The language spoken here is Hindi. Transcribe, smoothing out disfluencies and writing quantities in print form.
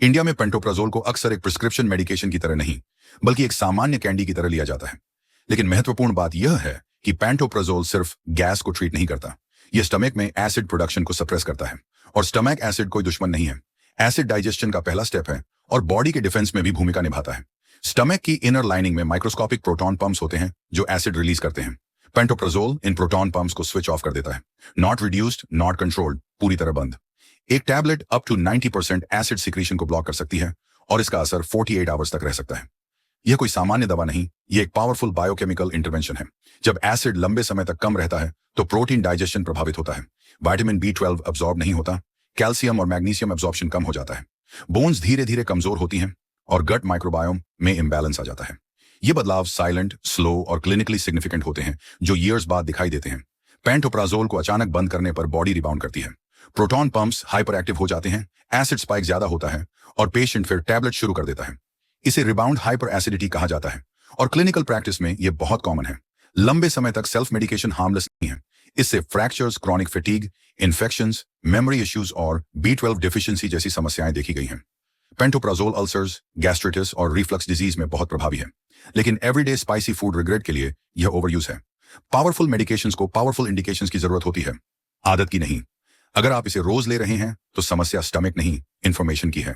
इंडिया में पेंटोप्राजोल को अक्सर एक प्रिस्क्रिप्शन मेडिकेशन की तरह नहीं, बल्कि एक सामान्य कैंडी की तरह लिया जाता है। लेकिन महत्वपूर्ण बात यह है कि पेंटोप्राजोल सिर्फ गैस को ट्रीट नहीं करता, यह स्टमक में एसिड प्रोडक्शन को सप्रेस करता है। और स्टमक एसिड कोई दुश्मन नहीं है। एसिड डाइजेशन का पहला स्टेप है और बॉडी के डिफेंस में भी भूमिका निभाता है। स्टमक की इनर लाइनिंग में माइक्रोस्कोपिक प्रोटॉन पंप्स होते हैं जो एसिड रिलीज करते हैं। पेंटोप्राजोल इन प्रोटॉन पंप्स को स्विच ऑफ कर देता है। नॉट रिड्यूस्ड, नॉट कंट्रोल्ड, पूरी तरह बंद। एक tablet up to 90% acid secretion को ब्लॉक कर सकती है और इसका असर 48 आवर्स तक रह सकता है। यह कोई सामान्य दवा नहीं, यह एक पावरफुल बायोकेमिकल इंटरवेंशन है। जब एसिड लंबे समय तक कम रहता है तो प्रोटीन डाइजेशन प्रभावित होता है, विटामिन B12 अब्सॉर्ब नहीं होता, कैल्शियम और मैग्नीशियम अब्सॉर्प्शन कम हो जाता है, बोन्स धीरे धीरे कमजोर होती हैं और गट माइक्रोबायोम में इम्बैलेंस आ जाता है। ये बदलाव साइलेंट, स्लो और क्लिनिकली सिग्निफिकेंट होते हैं जो ईयर्स बाद दिखाई देते हैं। पेंटोप्राजोल को अचानक बंद करने पर बॉडी रिबाउंड करती है, प्रोटॉन पंप्स हाइपर एक्टिव हो जाते हैं, एसिड स्पाइक ज्यादा होता है और पेशेंट फिर टैबलेट शुरू कर देता है। इसे रिबाउंड हाइपर एसिडिटी कहा जाता है और क्लिनिकल प्रैक्टिस में यह बहुत कॉमन है। लंबे समय तक सेल्फ मेडिकेशन हार्मलेस नहीं है। इससे fractures, chronic fatigue, infections, memory issues और B12 डिफिशियंसी जैसी समस्याएं देखी गई हैं। पेंटोप्राजोल अल्सर्स, गैस्ट्रिटिस और रिफ्लक्स डिजीज में बहुत प्रभावी है, लेकिन एवरीडे स्पाइसी फूड रिग्रेट के लिए यह ओवरयूज है। पावरफुल मेडिकेशंस को पावरफुल इंडिकेशंस की जरूरत होती है, आदत की नहीं। अगर आप इसे रोज ले रहे हैं तो समस्या स्टमक नहीं, इंफॉर्मेशन की है।